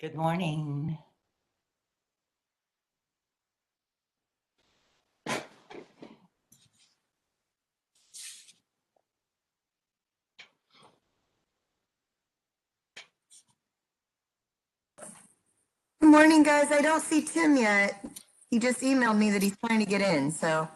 Good morning. Good morning, guys. I don't see Tim yet. He just emailed me that he's trying to get in, so.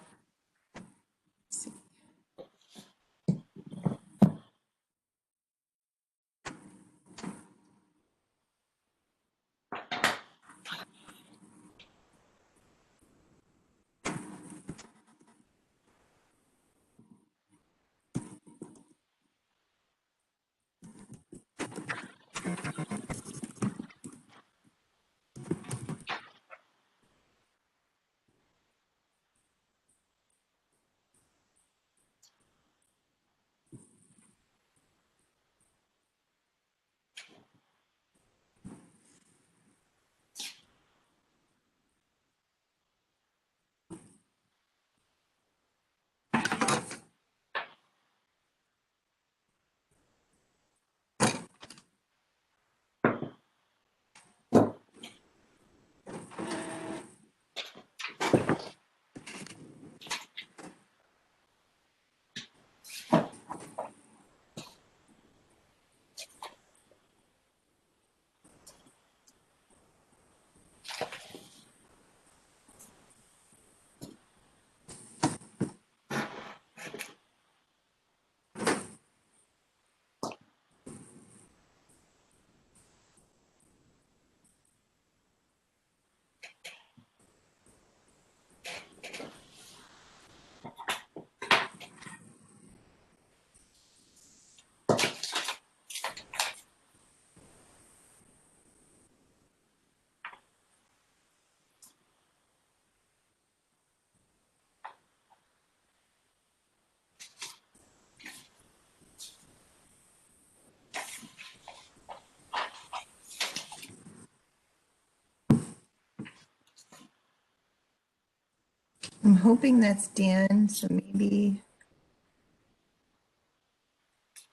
I'm hoping that's Dan, so maybe.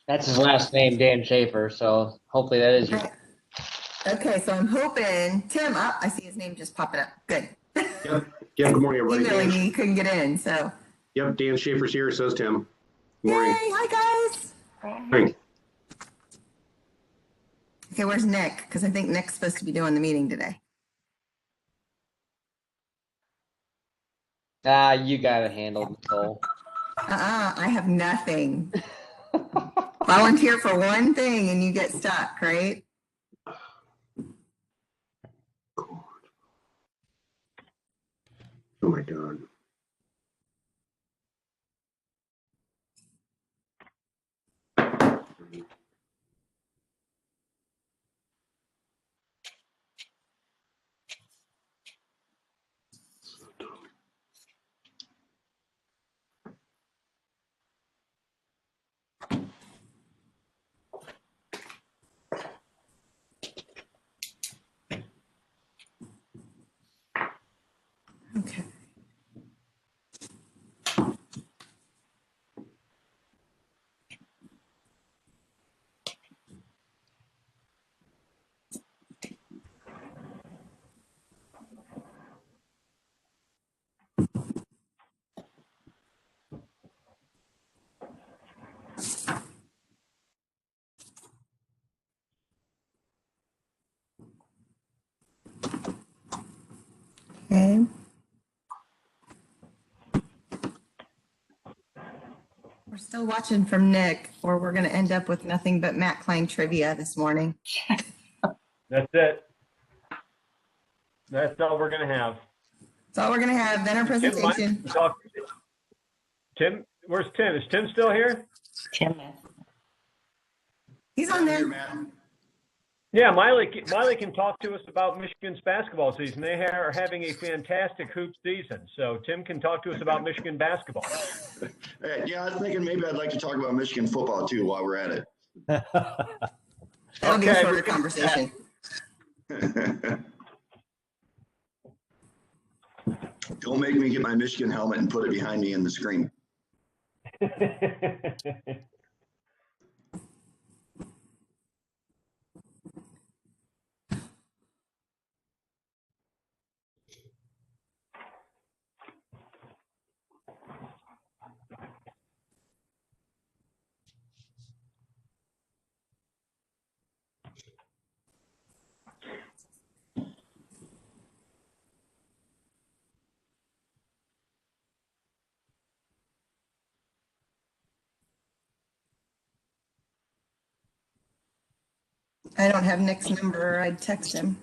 That's his last name, Dan Schaefer, so hopefully that is you. Okay, so I'm hoping, Tim, I see his name just popping up. Good. Yep. Good morning, everybody. Emailing me, he couldn't get in, so. Yep, Dan Schaefer's here, says Tim. Good Yay, morning. hi, guys. Morning. Okay, where's Nick? Because I think Nick's supposed to be doing the meeting today. You got it handled, Nicole. I have nothing. Volunteer for one thing and you get stuck, right? Oh my God. Okay. Okay. We're still watching from Nick, or we're going to end up with nothing but Matt Klein trivia this morning. That's it. That's all we're going to have. That's all we're going to have. Then our presentation. Tim, where's Tim? Is Tim still here? Tim. He's on there. Yeah, Mayle can talk to us about Michigan's basketball season. They are having a fantastic hoop season. So Tim can talk to us about Michigan basketball. Yeah, I was thinking maybe I'd like to talk about Michigan football too while we're at it. That'll be a shorter conversation. Don't make me get my Michigan helmet and put it behind me in the screen. I don't have Nick's number. I'd text him.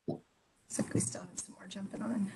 Looks like we still have some more jumping on.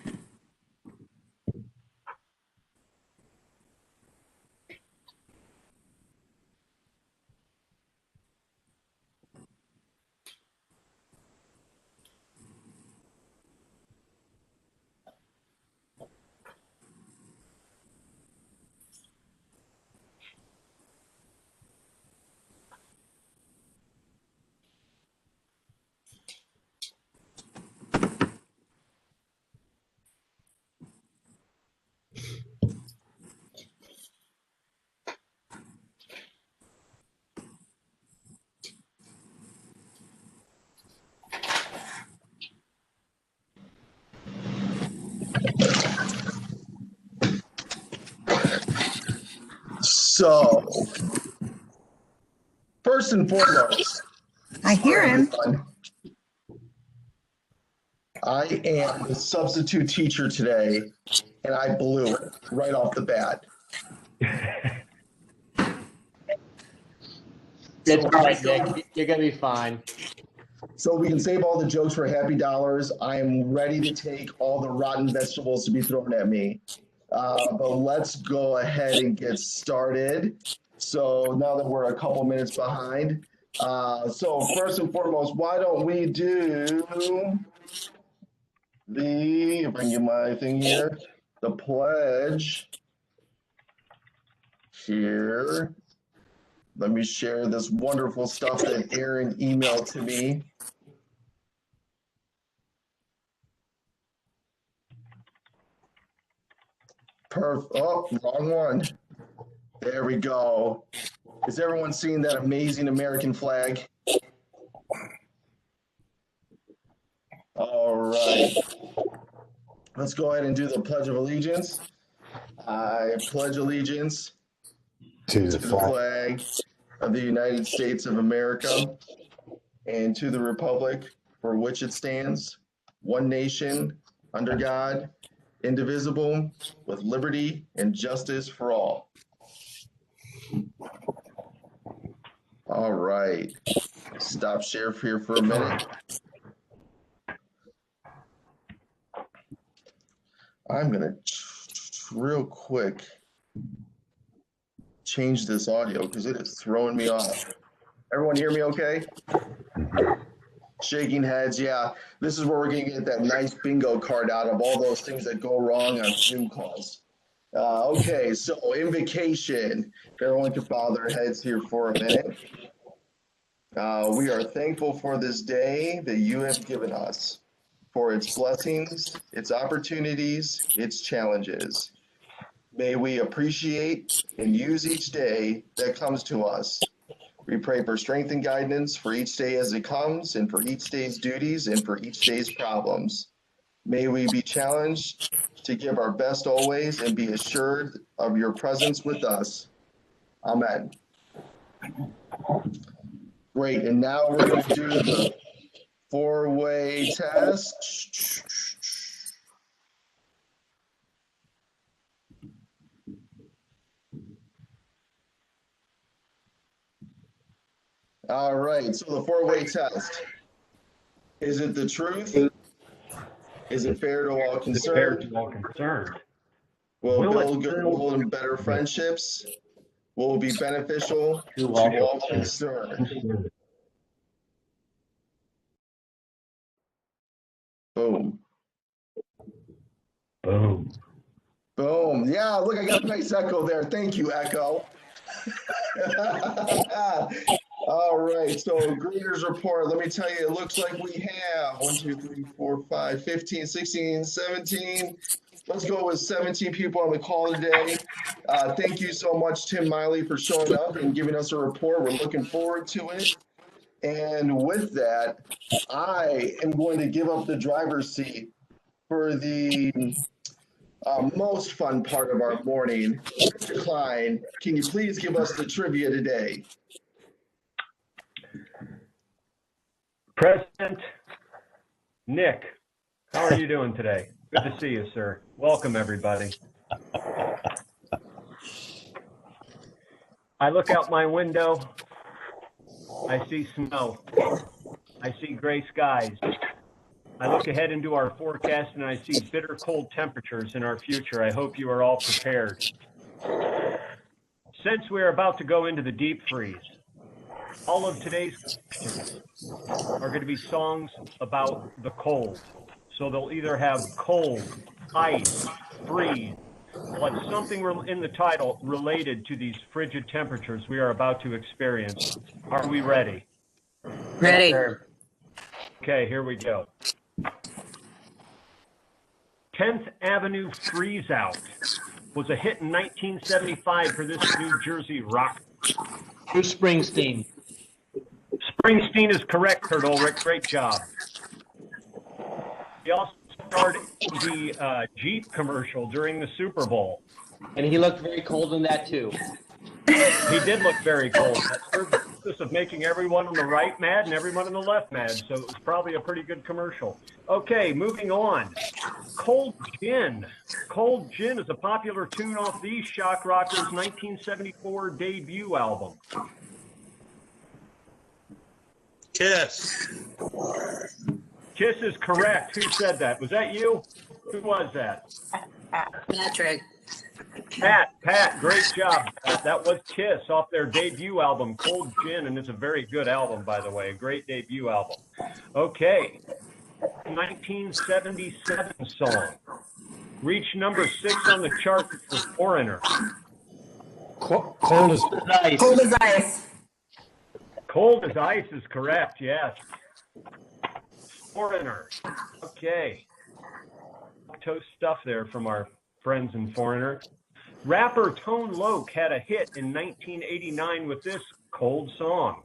So, first and foremost, I hear him. I am the substitute teacher today, and I blew it right off the bat. It's all right, Nick. You're gonna be fine. So we can save all the jokes for happy dollars. I am ready to take all the rotten vegetables to be thrown at me. But let's go ahead and get started. So now that we're a couple minutes behind. So first and foremost, why don't we do if I can get my thing here, the pledge here. Let me share this wonderful stuff that Aaron emailed to me. Oh, wrong one. There we go. Is everyone seeing that amazing American flag? All right. Let's go ahead and do the Pledge of Allegiance. I pledge allegiance to the flag of the United States of America and to the republic for which it stands, one nation, under God, indivisible, with liberty and justice for all. All right. Stop share here for a minute. I'm going to real quick change this audio because it is throwing me off. Everyone hear me okay? Shaking heads, yeah. This is where we're going to get that nice bingo card out of all those things that go wrong on Zoom calls. Okay, so invocation. Everyone can bow their heads here for a minute. We are thankful for this day that you have given us, for its blessings, its opportunities, its challenges. May we appreciate and use each day that comes to us. We pray for strength and guidance for each day as it comes, and for each day's duties, and for each day's problems. May we be challenged to give our best always and be assured of your presence with us. Amen. Great, and now we're going to do the four-way test. All right, so the four-way test. Is it the truth? Is it fair to all concerned? Will it build goodwill and better friendships? Will it be beneficial to all concerned? Boom. Boom. Boom. Yeah, look, I got a nice echo there. Thank you, Echo. All right, so Greeters report. Let me tell you, it looks like we have 1, 2, 3, 4, 5, 15, 16, 17. Let's go with 17 people on the call today. Thank you so much, Tim Mayle, for showing up and giving us a report. We're looking forward to it. And with that, I am going to give up the driver's seat for the most fun part of our morning. Mr. Klein, can you please give us the trivia today? President Nick, how are you doing today? Good to see you, sir. Welcome, everybody. I look out my window. I see snow. I see gray skies. I look ahead into our forecast and I see bitter cold temperatures in our future. I hope you are all prepared. Since we are about to go into the deep freeze, all of today's questions are going to be songs about the cold. So they'll either have cold, ice, freeze. They'll have something in the title related to these frigid temperatures we are about to experience. Are we ready? Ready. Okay, here we go. 10th Avenue Freeze Out was a hit in 1975 for this New Jersey rock. Bruce Springsteen. Springsteen is correct, Kurt Ulrich. Great job. He also starred in the Jeep commercial during the Super Bowl. And he looked very cold in that too. He did look very cold. That served the purpose of making everyone on the right mad and everyone on the left mad, so it was probably a pretty good commercial. Okay, moving on. Cold Gin. Cold Gin is a popular tune off the Shock Rockers' 1974 debut album. Kiss. Kiss is correct. Who said that? Was that you? Who was that? Patrick. Pat, great job. That was Kiss off their debut album, Cold Gin, and it's a very good album, by the way. A great debut album. Okay. 1977 song. Reached number 6 on the chart for Foreigner. Cold as ice. Cold as ice. Cold as Ice is correct, yes. Foreigner. Okay. Toast stuff there from our friends in Foreigner. Rapper Tone Loc had a hit in 1989 with this cold song.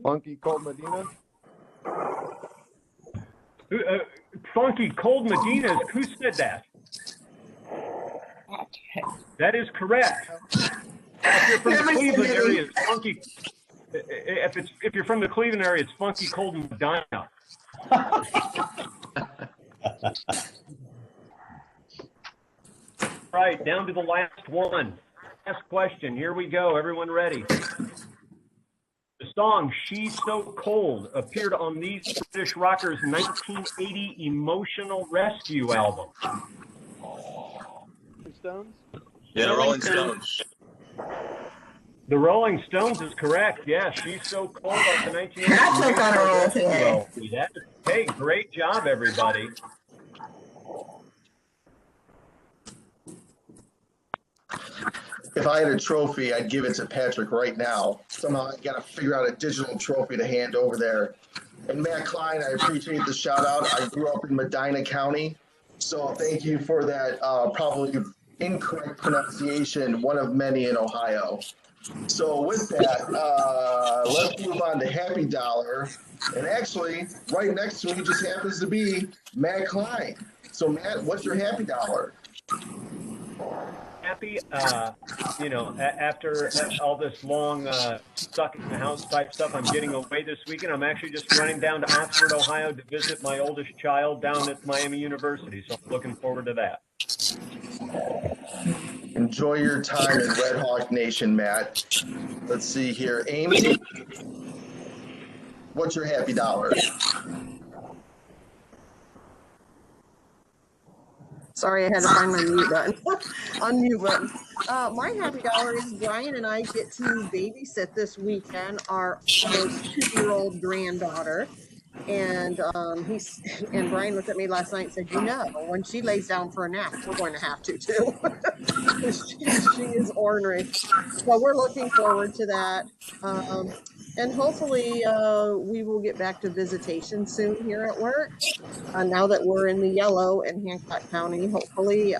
Funky Cold Medina. Funky Cold Medina. Who said that? That is correct. If you're from the Cleveland area, it's funky. If you're from the Cleveland area, it's Funky Cold Medina. Right, down to the last one. Last question. Here we go. Everyone ready? The song "She's So Cold" appeared on these British rockers' 1980 Emotional Rescue album. Stones. Yeah, Rolling Stones. The Rolling Stones is correct. Yeah, "She's So Cold" off the 1980 Pat took on a roll today. Hey, great job, everybody. If I had a trophy, I'd give it to Patrick right now. Somehow I got to figure out a digital trophy to hand over there. And Matt Klein, I appreciate the shout out. I grew up in Medina County, so thank you for that probably incorrect pronunciation, one of many in Ohio. So with that, let's move on to Happy Dollar. And actually, right next to me just happens to be Matt Klein. So Matt, what's your Happy Dollar? Happy, after all this long stuck in the house type stuff, I'm getting away this weekend. I'm actually just running down to Oxford, Ohio to visit my oldest child down at Miami University. So I'm looking forward to that. Enjoy your time in Red Hawk Nation, Matt. Let's see here. Amy, what's your Happy Dollar? Sorry, I had to find my mute button. Unmute button. My Happy Dollar is Brian and I get to babysit this weekend our almost 2-year-old granddaughter. And Brian looked at me last night and said, when she lays down for a nap, we're going to have to too. she is ornery. So we're looking forward to that. And hopefully we will get back to visitation soon here at work. Now that we're in the yellow in Hancock County, hopefully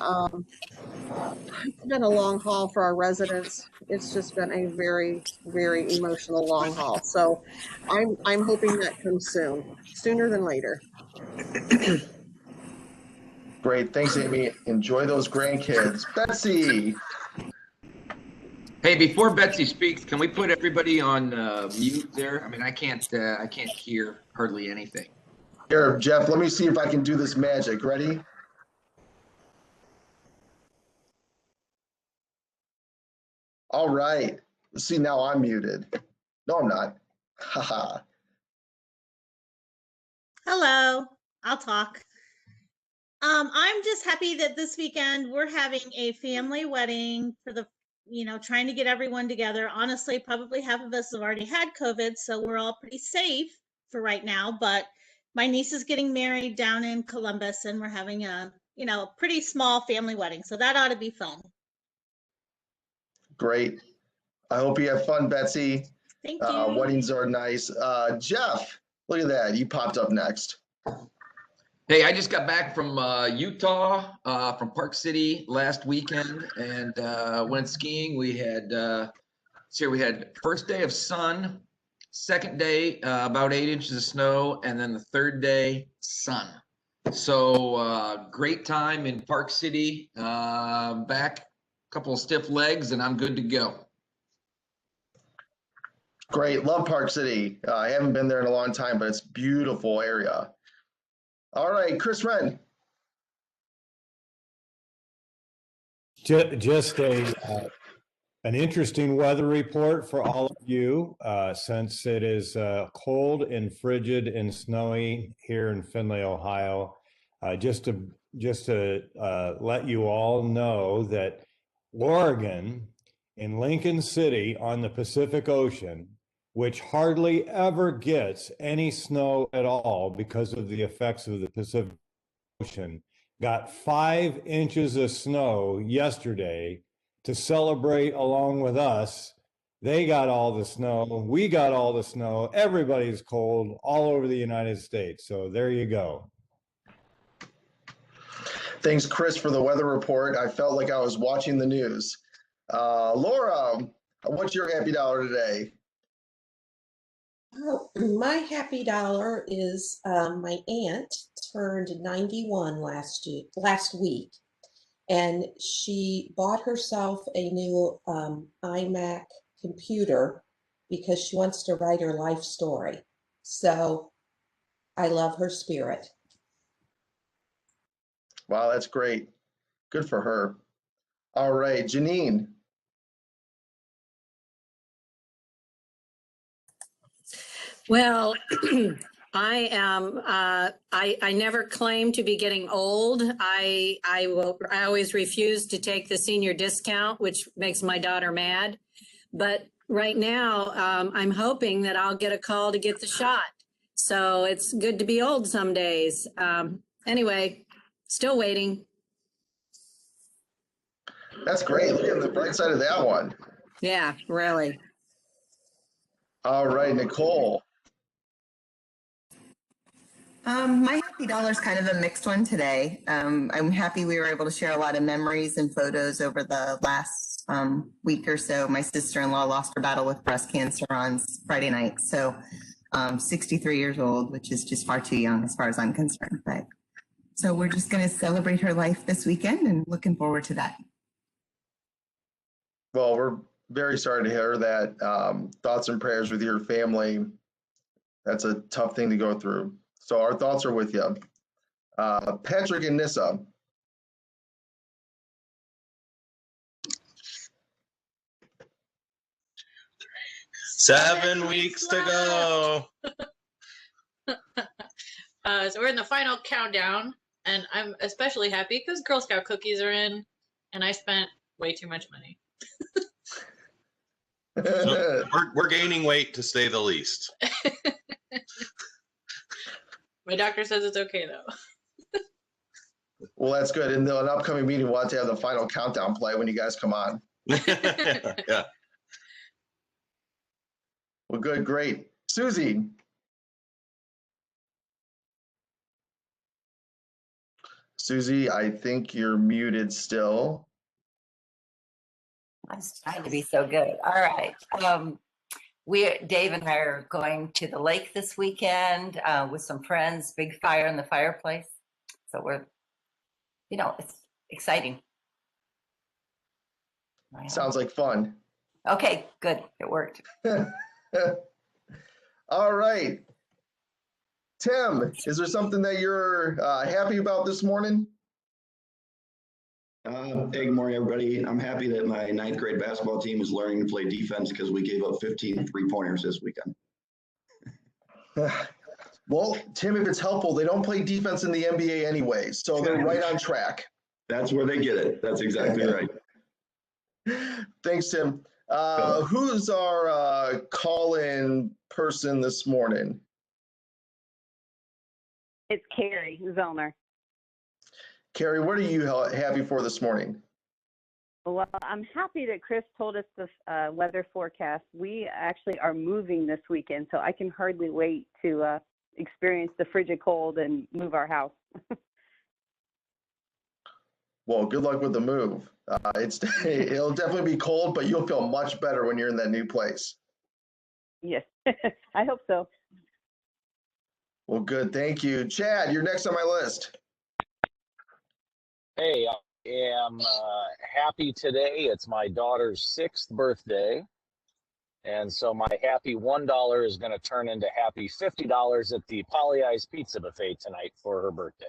It's been a long haul for our residents. It's just been a very, very emotional long haul. So I'm hoping that comes soon, sooner than later. Great. Thanks, Amy. Enjoy those grandkids. Betsy. Hey, before Betsy speaks, can we put everybody on mute there? I mean, I can't hear hardly anything. Here, Jeff, let me see if I can do this magic. Ready? All right. Let's see, now I'm muted. No, I'm not. Haha. Hello, I'll talk. I'm just happy that this weekend we're having a family wedding for the, trying to get everyone together. Honestly, probably half of us have already had COVID, so we're all pretty safe for right now. But my niece is getting married down in Columbus, and we're having a, pretty small family wedding. So that ought to be fun. Great. I hope you have fun, Betsy. Thank you. Weddings are nice. Jeff, look at that. You popped up next. Hey, I just got back from Utah, from Park City last weekend, and went skiing. We had we had first day of sun, second day about 8 inches of snow, and then the third day sun. So great time in Park City. Back, a couple of stiff legs, and I'm good to go. Great. Love Park City. I haven't been there in a long time, but it's a beautiful area. All right, Chris Wren. Just an interesting weather report for all of you, since it is cold and frigid and snowy here in Findlay, Ohio. Just to let you all know that Oregon in Lincoln City on the Pacific Ocean, which hardly ever gets any snow at all because of the effects of the Pacific Ocean, got 5 inches of snow yesterday to celebrate along with us. They got all the snow. We got all the snow. Everybody's cold all over the United States. So there you go. Thanks, Chris, for the weather report. I felt like I was watching the news. Laura, what's your happy dollar today? My happy dollar is my aunt turned 91 last week, and she bought herself a new iMac computer because she wants to write her life story. So I love her spirit. Wow, that's great. Good for her. All right, Janine. Well, I am. I never claim to be getting old. I always refuse to take the senior discount, which makes my daughter mad. But right now, I'm hoping that I'll get a call to get the shot. So it's good to be old some days. Anyway, still waiting. That's great. Look at the bright side of that one. Yeah, really. All right, Nicole. My happy dollar is kind of a mixed one today. I'm happy we were able to share a lot of memories and photos over the last week or so. My sister-in-law lost her battle with breast cancer on Friday night. So 63 years old, which is just far too young as far as I'm concerned. But so we're just going to celebrate her life this weekend and looking forward to that. Well, we're very sorry to hear that. Thoughts and prayers with your family. That's a tough thing to go through. So our thoughts are with you. Patrick and Nissa. Seven weeks to go. So we're in the final countdown, and I'm especially happy because Girl Scout cookies are in, and I spent way too much money. So we're gaining weight, to say the least. My doctor says it's okay though. Well, that's good. In an upcoming meeting, we'll have to have the final countdown play when you guys come on. Yeah. Well, good, great. Susie. Susie, I think you're muted still. I was trying to be so good. All right. Dave and I are going to the lake this weekend with some friends, big fire in the fireplace. So we're, it's exciting. Sounds like fun. Okay, good. It worked. All right. Tim, is there something that you're happy about this morning? Hey, good morning, everybody. I'm happy that my ninth grade basketball team is learning to play defense because we gave up 15 3-pointers this weekend. Well, Tim, if it's helpful, they don't play defense in the NBA anyway, so they're right on track. That's where they get it. That's exactly right. Thanks, Tim. Who's our call-in person this morning? It's Carrie Zollner. Carrie, what are you happy for this morning? Well, I'm happy that Chris told us the weather forecast. We actually are moving this weekend, so I can hardly wait to experience the frigid cold and move our house. Well, good luck with the move. It'll definitely be cold, but you'll feel much better when you're in that new place. Yes, I hope so. Well, good. Thank you. Chad, you're next on my list. Hey, I am happy today. It's my daughter's 6th birthday. And so my happy $1 is going to turn into happy $50 at the Polly Eyes Pizza Buffet tonight for her birthday.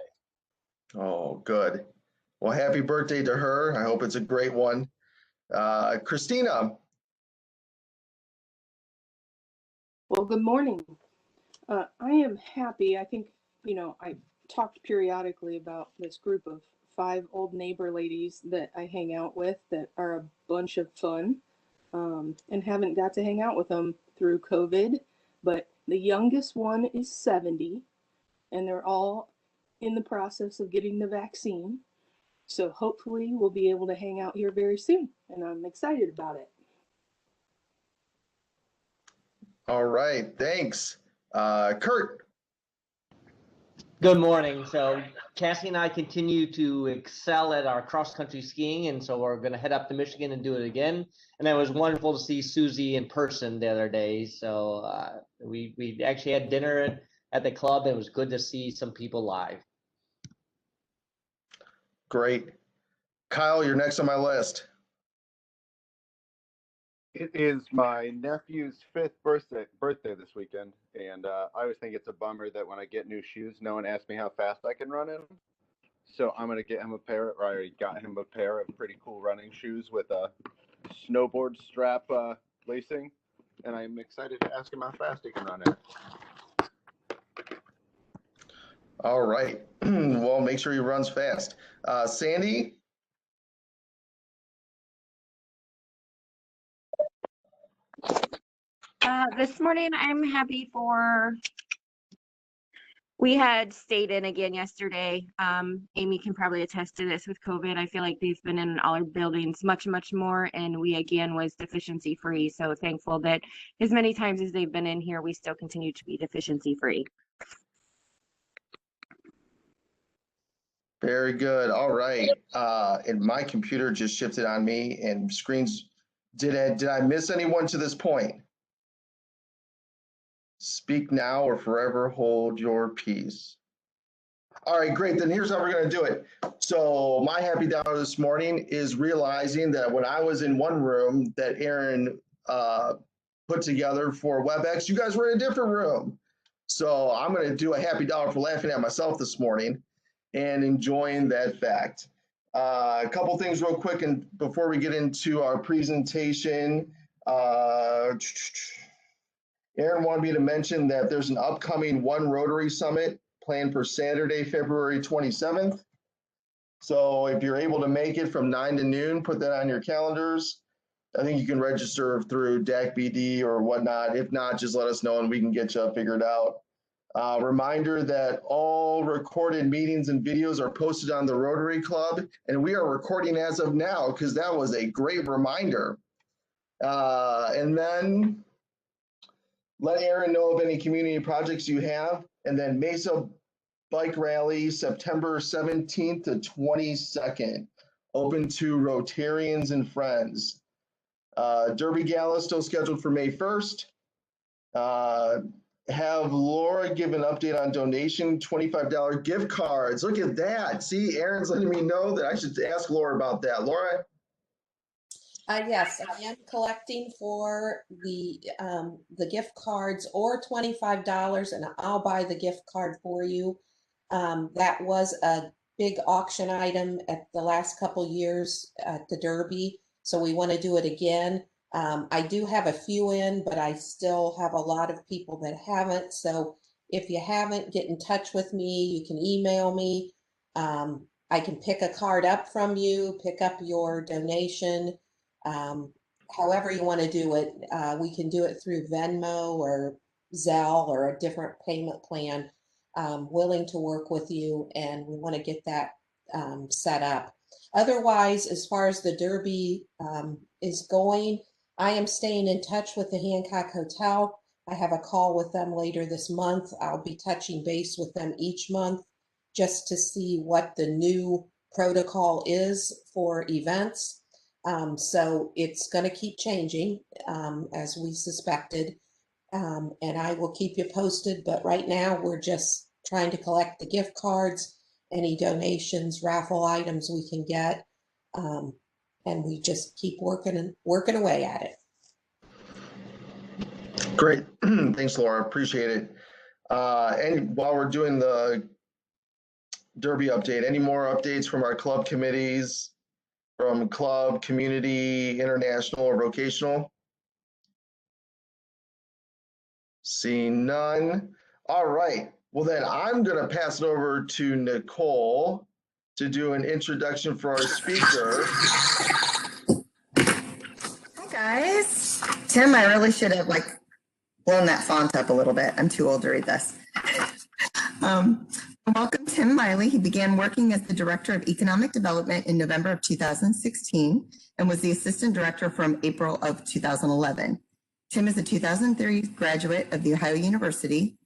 Oh, good. Well, happy birthday to her. I hope it's a great one. Christina. Well, good morning. I am happy. I think, I talked periodically about this group of 5 old neighbor ladies that I hang out with that are a bunch of fun, and haven't got to hang out with them through COVID. But the youngest one is 70, and they're all in the process of getting the vaccine. So hopefully we'll be able to hang out here very soon, and I'm excited about it. All right, thanks. Kurt. Good morning. So Cassie and I continue to excel at our cross-country skiing, and so we're going to head up to Michigan and do it again. And it was wonderful to see Susie in person the other day. So we actually had dinner at the club. It was good to see some people live. Great. Kyle, you're next on my list. It is my nephew's 5th birthday this weekend, and I always think it's a bummer that when I get new shoes, no one asks me how fast I can run in them. So I'm gonna get him a pair, or I already got him a pair of pretty cool running shoes with a snowboard strap lacing, and I'm excited to ask him how fast he can run in. All right. Well, make sure he runs fast. Sandy. This morning, I'm happy we had stayed in again yesterday. Amy can probably attest to this with COVID. I feel like they've been in all our buildings much, much more, and we again was deficiency free. So thankful that as many times as they've been in here, we still continue to be deficiency free. Very good. All right. And my computer just shifted on me and screens. Did I miss anyone to this point? Speak now or forever hold your peace. All right, great. Then here's how we're going to do it. So my happy dollar this morning is realizing that when I was in one room that Aaron put together for WebEx, you guys were in a different room. So I'm going to do a happy dollar for laughing at myself this morning and enjoying that fact. A couple things real quick and before we get into our presentation. Aaron wanted me to mention that there's an upcoming One Rotary Summit planned for Saturday, February 27th. So if you're able to make it from 9 to noon, put that on your calendars. I think you can register through DAC BD or whatnot. If not, just let us know and we can get you figured out. Reminder that all recorded meetings and videos are posted on the Rotary Club, and we are recording as of now because that was a great reminder. And then let Aaron know of any community projects you have. And then Mesa Bike Rally, September 17th to 22nd, open to Rotarians and friends. Derby Gala still scheduled for May 1st. Have Laura give an update on donation, $25 gift cards. Look at that. See, Aaron's letting me know that I should ask Laura about that. Laura? Yes, I am collecting for the gift cards or $25, and I'll buy the gift card for you. That was a big auction item at the last couple years at the Derby, so we want to do it again. I do have a few in, but I still have a lot of people that haven't. So if you haven't, get in touch with me. You can email me. I can pick a card up from you, pick up your donation. However you want to do it, we can do it through Venmo or Zelle or a different payment plan. Willing to work with you, and we want to get that set up. Otherwise, as far as the Derby is going, I am staying in touch with the Hancock Hotel. I have a call with them later this month. I'll be touching base with them each month just to see what the new protocol is for events. So it's going to keep changing, as we suspected, and I will keep you posted. But right now, we're just trying to collect the gift cards, any donations, raffle items we can get, and we just keep working away at it. Great. Thanks, Laura. Appreciate it. And while we're doing the Derby update, any more updates from our club committees, from club, community, international, or vocational? Seeing none. All right. Well, then I'm going to pass it over to Nicole to do an introduction for our speaker. Hi, guys. Tim, I really should have blown that font up a little bit. I'm too old to read this. Welcome, Tim Mayle. He began working as the Director of Economic Development in November of 2016 and was the Assistant Director from April of 2011. Tim is a 2003 graduate of The Ohio University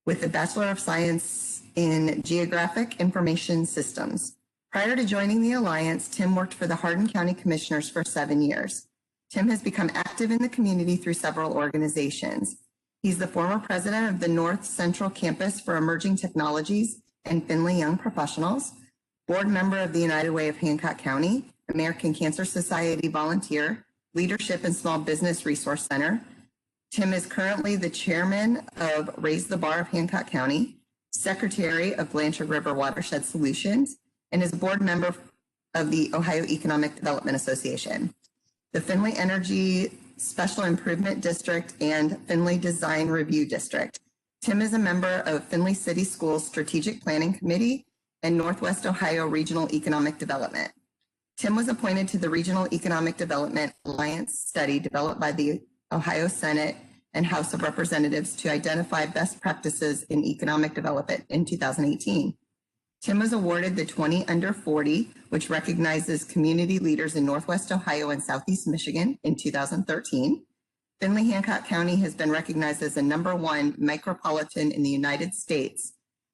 with a Bachelor of Science in Geographic Information Systems. Prior to joining the Alliance, Tim worked for the Hardin County Commissioners for 7 years. Tim has become active in the community through several organizations. He's the former president of the North Central Campus for Emerging Technologies and Findlay Young Professionals, board member of the United Way of Hancock County, American Cancer Society volunteer, Leadership and Small Business Resource Center. Tim is currently the chairman of Raise the Bar of Hancock County, secretary of Blanchard River Watershed Solutions, and is a board member of the Ohio Economic Development Association, the Findlay Energy Special Improvement District, and Findlay Design Review District. Tim is a member of Findlay City Schools Strategic Planning Committee and Northwest Ohio Regional Economic Development. Tim was appointed to the Regional Economic Development Alliance study developed by the Ohio Senate and House of Representatives to identify best practices in economic development in 2018. Tim was awarded the 20 Under 40, which recognizes community leaders in Northwest Ohio and Southeast Michigan, in 2013. Findlay Hancock County has been recognized as the #1 micropolitan in the United States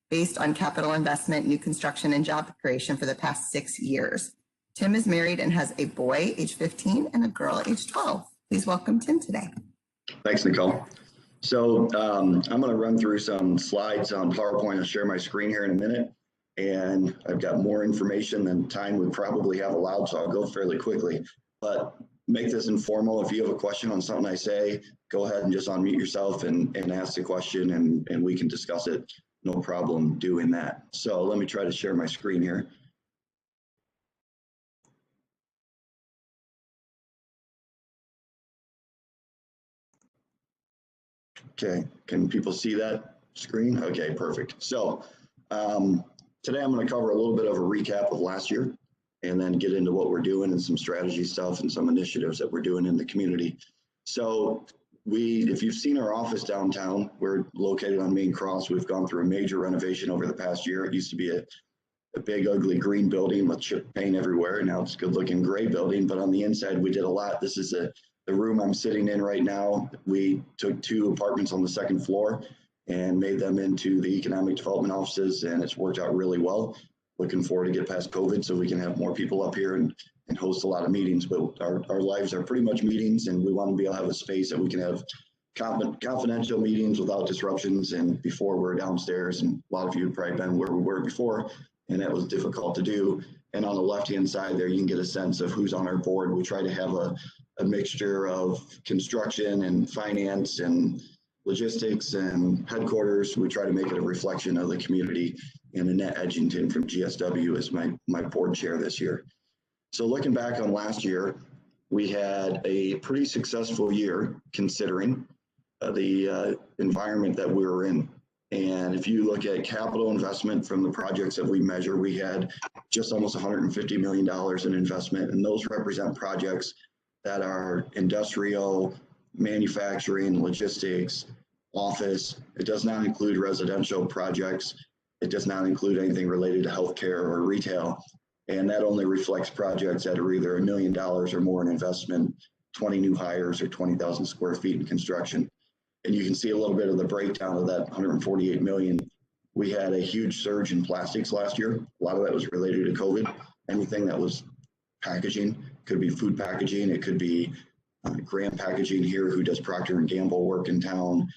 based on capital investment, new construction, and job creation for the past 6 years. Tim is married and has a boy, age 15, and a girl, age 12. Please welcome Tim today. Thanks, Nicole. So I'm going to run through some slides on PowerPoint. I'll share my screen here in a minute. And I've got more information than time would probably have allowed, so I'll go fairly quickly. But make this informal. If you have a question on something I say, go ahead and just unmute yourself and ask the question, and we can discuss it. No problem doing that. So let me try to share my screen here. Okay, can people see that screen? Okay, perfect. So today I'm going to cover a little bit of a recap of last year and then get into what we're doing and some strategy stuff and some initiatives that we're doing in the community. So if you've seen our office downtown, we're located on Main Cross. We've gone through a major renovation over the past year. It used to be a big, ugly green building with chip paint everywhere. Now it's a good looking gray building, but on the inside, we did a lot. This is the room I'm sitting in right now. We took 2 apartments on the 2nd floor and made them into the economic development offices, and it's worked out really well. Looking forward to get past COVID so we can have more people up here and and host a lot of meetings, but our lives are pretty much meetings, and we want to be able to have a space that we can have confidential meetings without disruptions. And before, we're downstairs, and a lot of you have probably been where we were before, and that was difficult to do. And on the left-hand side there, you can get a sense of who's on our board. We try to have a mixture of construction and finance and logistics and headquarters. We try to make it a reflection of the community. And Annette Edgington from GSW is my board chair this year. So looking back on last year, we had a pretty successful year considering the environment that we were in. And if you look at capital investment from the projects that we measure, we had just almost $150 million in investment. And those represent projects that are industrial, manufacturing, logistics, office. It does not include residential projects. It does not include anything related to healthcare or retail. And that only reflects projects that are either $1 million or more in investment, 20 new hires, or 20,000 square feet in construction. And you can see a little bit of the breakdown of that 148 million. We had a huge surge in plastics last year. A lot of that was related to COVID. Anything that was packaging, could be food packaging, it could be Graham Packaging here, who does Procter & Gamble work in town,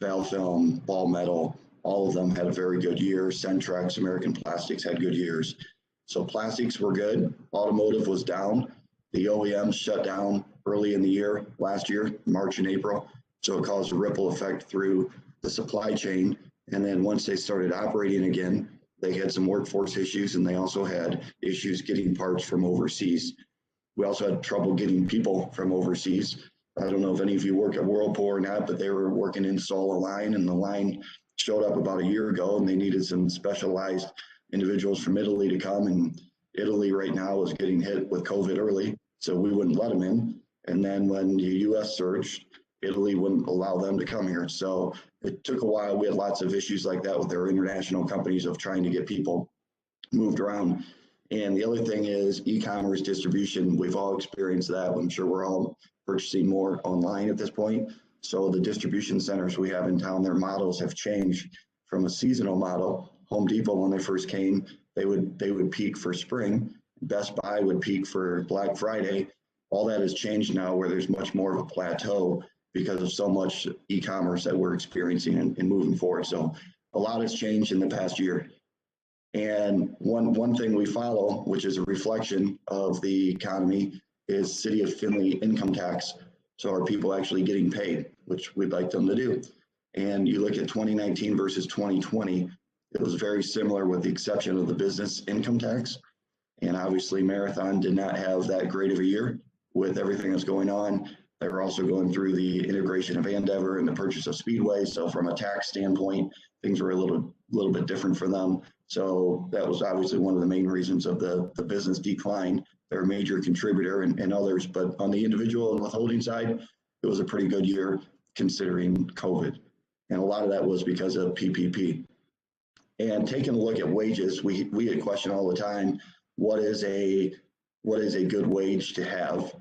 Val Film, Ball Metal, all of them had a very good year. Centrex, American Plastics had good years. So plastics were good. Automotive was down. The OEMs shut down early in the year, last year, March and April. So it caused a ripple effect through the supply chain. And then once they started operating again, they had some workforce issues, and they also had issues getting parts from overseas. We also had trouble getting people from overseas. I don't know if any of you work at Whirlpool or not, but they were working to install a line, and the line showed up about a year ago, and they needed some specialized individuals from Italy to come. And Italy right now is getting hit with COVID early, so we wouldn't let them in. And then when the US surged, Italy wouldn't allow them to come here. So it took a while. We had lots of issues like that with our international companies of trying to get people moved around. And the other thing is e-commerce distribution. We've all experienced that. I'm sure we're all purchasing more online at this point. So the distribution centers we have in town, their models have changed from a seasonal model. Home Depot, when they first came, they would peak for spring. Best Buy would peak for Black Friday. All that has changed now, where there's much more of a plateau because of so much e-commerce that we're experiencing and moving forward. So a lot has changed in the past year. And one thing we follow, which is a reflection of the economy, is City of Findlay income tax. So are people actually getting paid, which we'd like them to do. And you look at 2019 versus 2020, it was very similar with the exception of the business income tax. And obviously Marathon did not have that great of a year with everything that's going on. They were also going through the integration of Endeavor and the purchase of Speedway. So from a tax standpoint, things were a little bit different for them. So that was obviously one of the main reasons of the business decline. They're a major contributor and others, but on the individual and withholding side, it was a pretty good year considering COVID. And a lot of that was because of PPP. And taking a look at wages, we get questioned all the time, what is a good wage to have?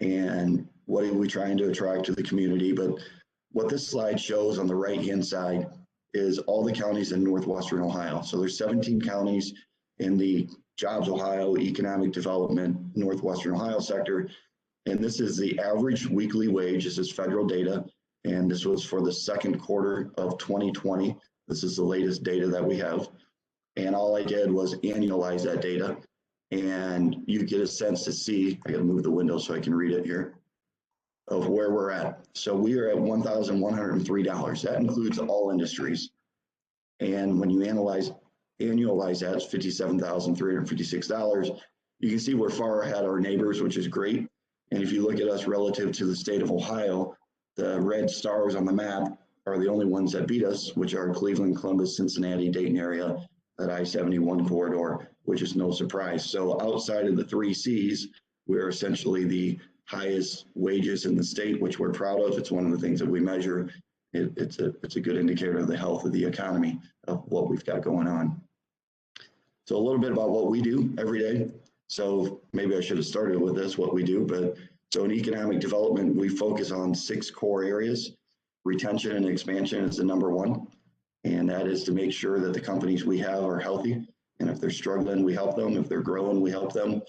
And what are we trying to attract to the community? But what this slide shows on the right-hand side is all the counties in Northwestern Ohio. So there's 17 counties in the Jobs Ohio Economic Development Northwestern Ohio sector. And this is the average weekly wage. This is federal data. And this was for the second quarter of 2020. This is the latest data that we have. And all I did was annualize that data. And you get a sense to see, I gotta move the window so I can read it here, of where we're at. So we are at $1,103. That includes all industries. And when you annualize that, it's $57,356. You can see we're far ahead of our neighbors, which is great. And if you look at us relative to the state of Ohio, the red stars on the map are the only ones that beat us, which are Cleveland, Columbus, Cincinnati, Dayton area, that I-71 corridor, which is no surprise. So outside of the 3 Cs, we're essentially the highest wages in the state, which we're proud of. It's one of the things that we measure. It's a good indicator of the health of the economy, of what we've got going on. So a little bit about what we do every day. So maybe I should have started with this, what we do, but so in economic development, we focus on 6 core areas. Retention and expansion is the number one. And that is to make sure that the companies we have are healthy. And if they're struggling, we help them. If they're growing, we help them.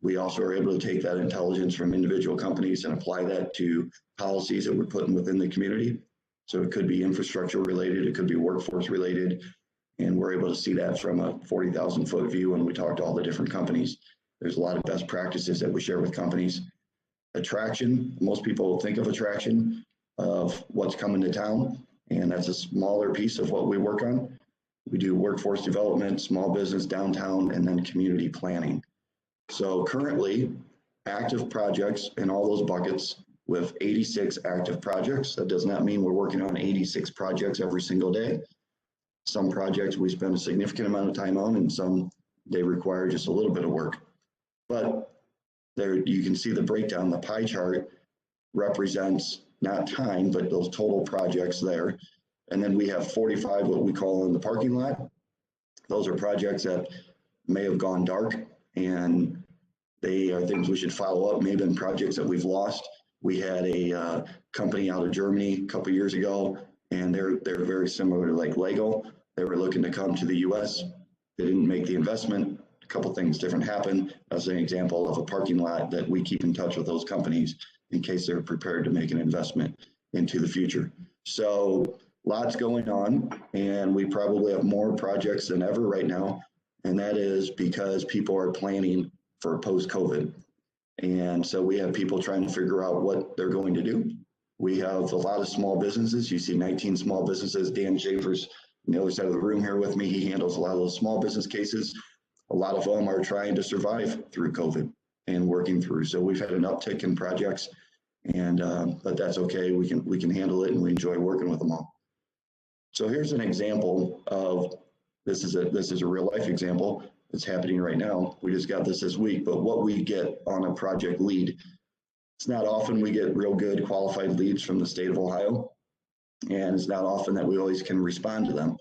We also are able to take that intelligence from individual companies and apply that to policies that we're putting within the community. So it could be infrastructure related, it could be workforce related, and we're able to see that from a 40,000 foot view when we talk to all the different companies. There's a lot of best practices that we share with companies. Attraction, most people think of attraction of what's coming to town, and that's a smaller piece of what we work on. We do workforce development, small business, downtown, and then community planning. So currently, active projects in all those buckets with 86 active projects. That does not mean we're working on 86 projects every single day. Some projects we spend a significant amount of time on, and some they require just a little bit of work. But there you can see the breakdown. The pie chart represents not time, but those total projects there. And then we have 45 what we call in the parking lot. Those are projects that may have gone dark, and they are things we should follow up, maybe in projects that we've lost. We had a company out of Germany a couple years ago, and they're very similar to like Lego. They were looking to come to the US. They didn't make the investment. A couple things different happened. That's an example of a parking lot that we keep in touch with those companies in case they're prepared to make an investment into the future. So lots going on, and we probably have more projects than ever right now. And that is because people are planning for post-COVID. And so we have people trying to figure out what they're going to do. We have a lot of small businesses. You see 19 small businesses. Dan Schaefer's on the other side of the room here with me. He handles a lot of those small business cases. A lot of them are trying to survive through COVID and working through. So we've had an uptick in projects, and but that's okay. We can handle it, and we enjoy working with them all. So here's an example of this is a real life example that's happening right now. We just got this week, but what we get on a project lead, it's not often we get real good qualified leads from the state of Ohio, and it's not often that we always can respond to them.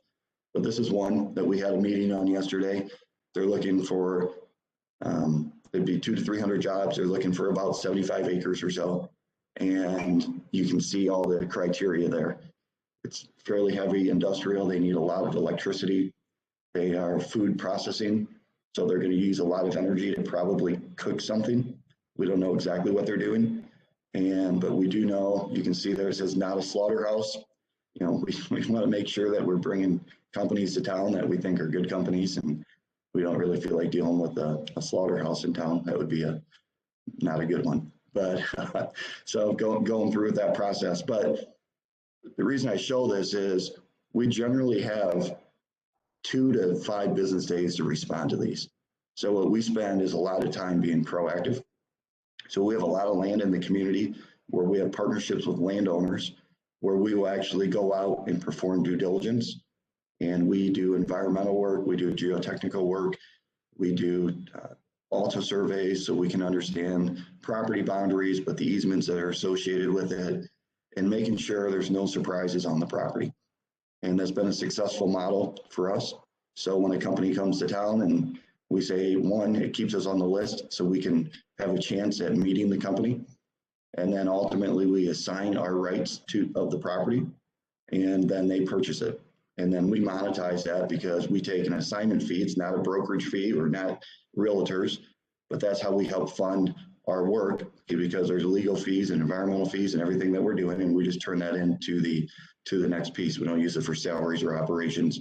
But this is one that we had a meeting on yesterday. They're looking for, it'd be 200 to 300 jobs. They're looking for about 75 acres or so. And you can see all the criteria there. It's fairly heavy industrial. They need a lot of electricity. They are food processing. So they're going to use a lot of energy to probably cook something. We don't know exactly what they're doing. But we do know, you can see there it says not a slaughterhouse. You know, we want to make sure that we're bringing companies to town that we think are good companies, and we don't really feel like dealing with a slaughterhouse in town. That would be not a good one. But so going through with that process. But the reason I show this is we generally have 2 to 5 business days to respond to these. So what we spend is a lot of time being proactive. So we have a lot of land in the community where we have partnerships with landowners where we will actually go out and perform due diligence. And we do environmental work, we do geotechnical work, we do ALTA surveys so we can understand property boundaries, but the easements that are associated with it, and making sure there's no surprises on the property. And that's been a successful model for us. So when a company comes to town and we say, one, it keeps us on the list so we can have a chance at meeting the company. And then ultimately we assign our rights of the property, and then they purchase it. And then we monetize that because we take an assignment fee. It's not a brokerage fee, or not realtors, but that's how we help fund our work, because there's legal fees and environmental fees and everything that we're doing, and we just turn that into the next piece. We don't use it for salaries or operations.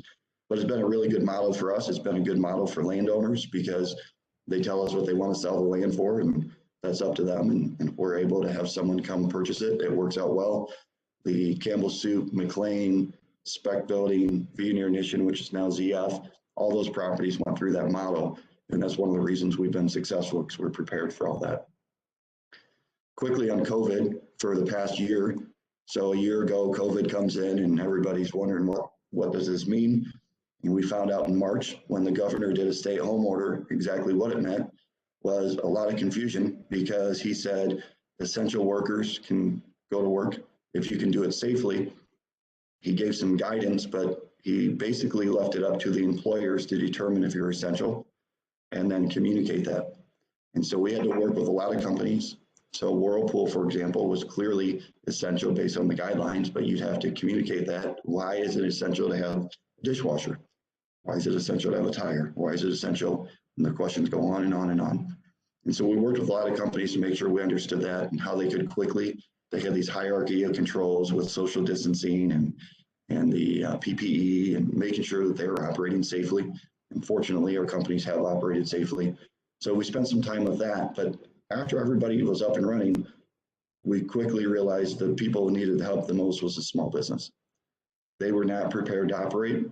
But it's been a really good model for us. It's been a good model for landowners because they tell us what they want to sell the land for, and that's up to them. And we're able to have someone come purchase it. It works out well. The Campbell Soup, McLean, Spec Building, Veneer Nation, which is now ZF, all those properties went through that model. And that's one of the reasons we've been successful, because we're prepared for all that. Quickly on COVID for the past year. So a year ago, COVID comes in and everybody's wondering, what does this mean? And we found out in March when the governor did a stay-at-home order, exactly what it meant was a lot of confusion, because he said essential workers can go to work if you can do it safely. He gave some guidance, but he basically left it up to the employers to determine if you're essential and then communicate that. And so we had to work with a lot of companies. So Whirlpool, for example, was clearly essential based on the guidelines, but you'd have to communicate that. Why is it essential to have a dishwasher? Why is it essential to have a tire? Why is it essential? And the questions go on and on and on. And so we worked with a lot of companies to make sure we understood that and how they could quickly, they had these hierarchy of controls with social distancing and the PPE and making sure that they were operating safely. And fortunately, our companies have operated safely. So we spent some time with that. But after everybody was up and running, we quickly realized the people who needed the help the most was the small business. They were not prepared to operate.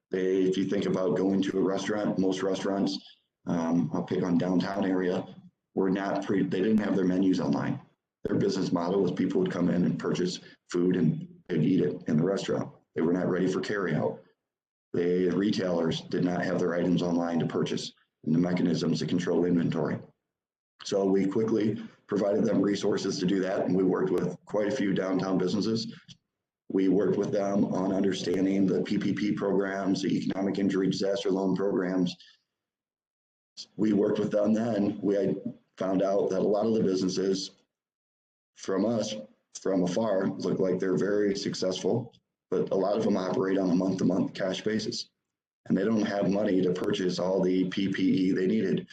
If you think about going to a restaurant, most restaurants, I'll pick on downtown area, they didn't have their menus online. Their business model was people would come in and purchase food and they'd eat it in the restaurant. They were not ready for carryout. The retailers did not have their items online to purchase and the mechanisms to control inventory. So we quickly provided them resources to do that, and we worked with quite a few downtown businesses. We worked with them on understanding the PPP programs, the economic injury disaster loan programs. We worked with them then. We had found out that a lot of the businesses from us, from afar, look like they're very successful, but a lot of them operate on a month-to-month cash basis, and they don't have money to purchase all the PPE they needed.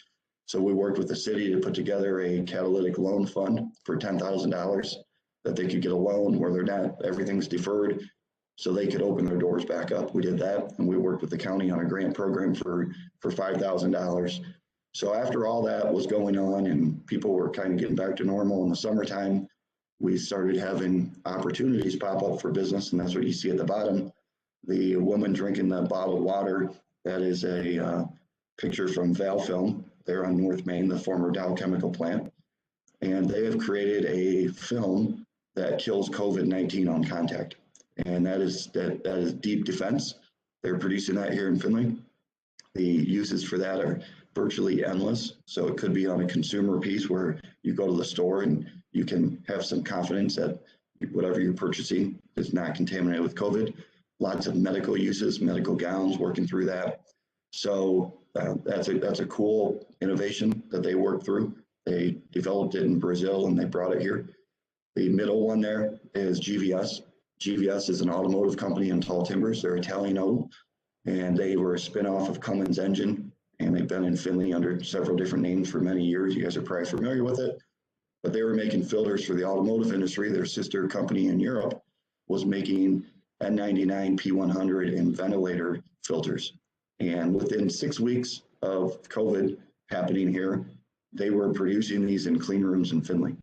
So we worked with the city to put together a catalytic loan fund for $10,000 that they could get a loan where they're not, everything's deferred, so they could open their doors back up. We did that, and we worked with the county on a grant program for $5,000. So after all that was going on and people were kind of getting back to normal in the summertime, we started having opportunities pop up for business, and that's what you see at the bottom. The woman drinking the bottled water, that is a picture from Val Film. They're on North Main, the former Dow chemical plant. And they have created a film that kills COVID-19 on contact. And that is deep defense. They're producing that here in Findlay. The uses for that are virtually endless. So it could be on a consumer piece where you go to the store and you can have some confidence that whatever you're purchasing is not contaminated with COVID. Lots of medical uses, medical gowns, working through that. So that's a cool innovation that they worked through. They developed it in Brazil and they brought it here. The middle one there is GVS. GVS is an automotive company in Tall Timbers. They're Italian-owned, and they were a spinoff of Cummins Engine, and they've been in Findlay under several different names for many years. You guys are probably familiar with it, but they were making filters for the automotive industry. Their sister company in Europe was making N99, P100, and ventilator filters. And within 6 weeks of COVID happening here, they were producing these in clean rooms in Findlay.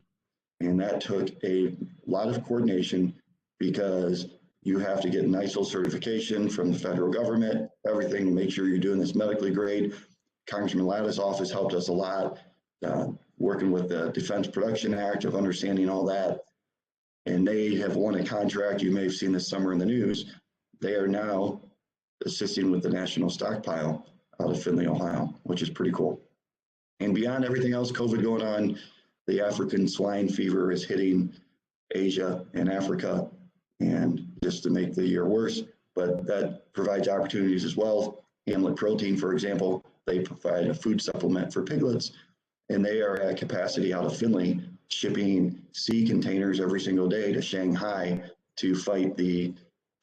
And that took a lot of coordination because you have to get an ISO certification from the federal government, everything to make sure you're doing this medically grade. Congressman Latta's office helped us a lot, working with the Defense Production Act of understanding all that. And they have won a contract, you may have seen this summer in the news. They are now assisting with the national stockpile out of Findlay, Ohio, which is pretty cool. And beyond everything else, COVID going on, the African swine fever is hitting Asia and Africa, and just to make the year worse, but that provides opportunities as well. Hamlet Protein, for example, they provide a food supplement for piglets, and they are at capacity out of Findlay, shipping sea containers every single day to Shanghai to fight the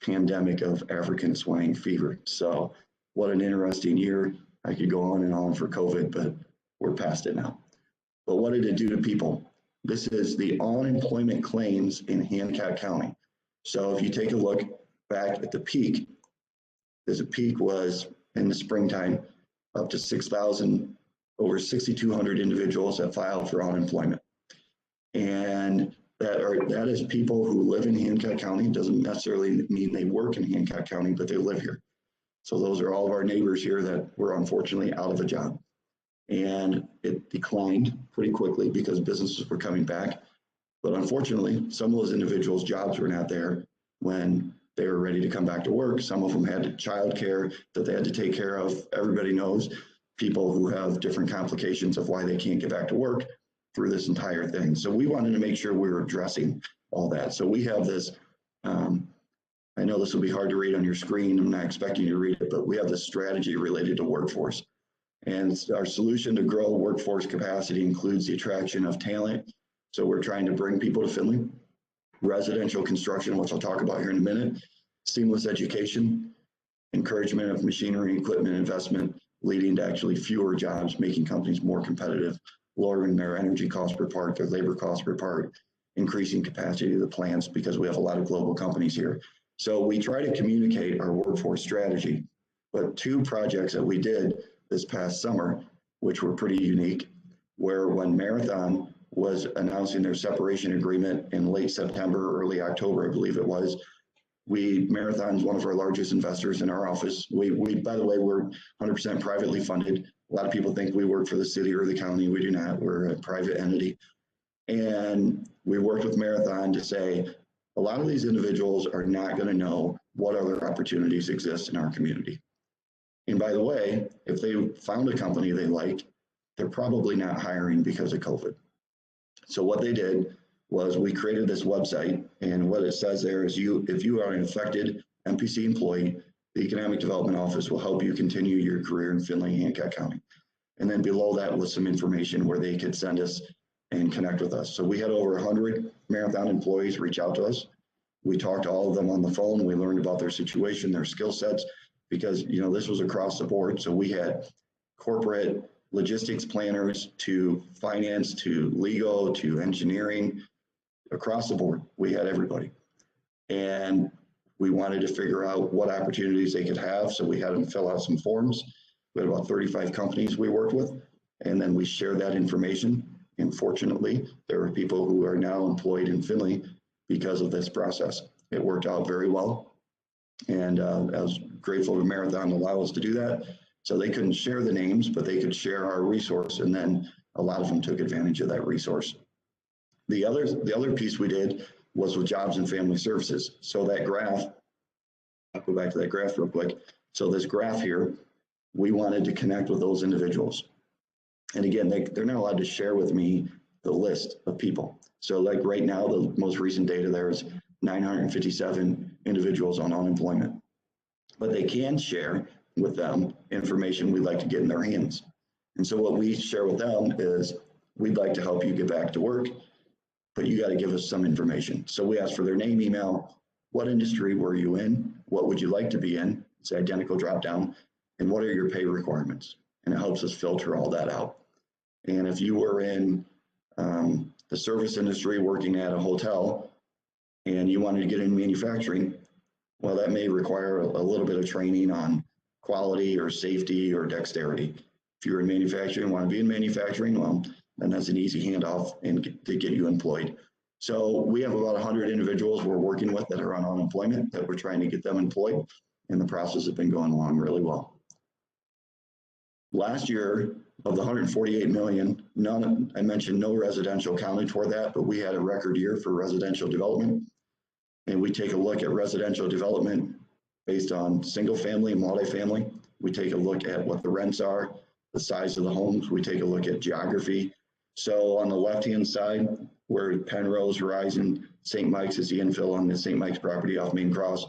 pandemic of African swine fever. So what an interesting year. I could go on and on for COVID, but we're past it now. But what did it do to people? This is the unemployment claims in Hancock County. So if you take a look back at the peak, the peak was in the springtime, up to 6,000, over 6,200 individuals that filed for unemployment. And that is people who live in Hancock County. It doesn't necessarily mean they work in Hancock County, but they live here. So those are all of our neighbors here that were unfortunately out of a job. And it declined pretty quickly because businesses were coming back. But unfortunately, some of those individuals' jobs were not there when they were ready to come back to work. Some of them had childcare that they had to take care of. Everybody knows people who have different complications of why they can't get back to work through this entire thing. So we wanted to make sure we were addressing all that. So we have this, I know this will be hard to read on your screen. I'm not expecting you to read it, but we have this strategy related to workforce. And our solution to grow workforce capacity includes the attraction of talent. So we're trying to bring people to Findlay, residential construction, which I'll talk about here in a minute, seamless education, encouragement of machinery and equipment investment, leading to actually fewer jobs, making companies more competitive lowering their energy cost per part, their labor cost per part, increasing capacity of the plants because we have a lot of global companies here. So we try to communicate our workforce strategy, but two projects that we did this past summer, which were pretty unique, where when Marathon was announcing their separation agreement in late September, early October, I believe it was, Marathon's one of our largest investors in our office. We by the way, we're 100% privately funded. A lot of people think we work for the city or the county. We do not. We're a private entity. And we worked with Marathon to say, a lot of these individuals are not going to know what other opportunities exist in our community. And by the way, if they found a company they liked, they're probably not hiring because of COVID. So what they did was we created this website, and what it says there is if you are an affected MPC employee, the Economic Development Office will help you continue your career in Findlay, Hancock County. And then below that was some information where they could send us and connect with us. So we had over 100 Marathon employees reach out to us. We talked to all of them on the phone. We learned about their situation, their skill sets, because this was across the board. So we had corporate logistics planners to finance to legal to engineering, across the board. We had everybody. And we wanted to figure out what opportunities they could have. So we had them fill out some forms. We had about 35 companies we worked with, and then we shared that information. And fortunately, there are people who are now employed in Findlay because of this process. It worked out very well. And I was grateful to Marathon to allow us to do that. So they couldn't share the names, but they could share our resource. And then a lot of them took advantage of that resource. The other piece we did was with Jobs and Family Services. So that graph, I'll go back to that graph real quick. So this graph here, we wanted to connect with those individuals. And again, they're not allowed to share with me the list of people. So like right now, the most recent data there is 957 individuals on unemployment. But they can share with them information we'd like to get in their hands. And so what we share with them is, we'd like to help you get back to work, but you got to give us some information. So we ask for their name, email, what industry were you in? What would you like to be in? It's an identical drop down. And what are your pay requirements? And it helps us filter all that out. And if you were in the service industry working at a hotel and you wanted to get in manufacturing, well, that may require a little bit of training on quality or safety or dexterity. If you're in manufacturing, want to be in manufacturing, well, then that's an easy handoff and to get you employed. So we have about 100 individuals we're working with that are on unemployment that we're trying to get them employed, and the process has been going along really well. Last year, of the 148 million, I mentioned no residential counted toward that, but we had a record year for residential development. And we take a look at residential development based on single family and multifamily. We take a look at what the rents are, the size of the homes. We take a look at geography. So on the left-hand side, where Penrose, Horizon, St. Mike's is the infill on the St. Mike's property off Main Cross.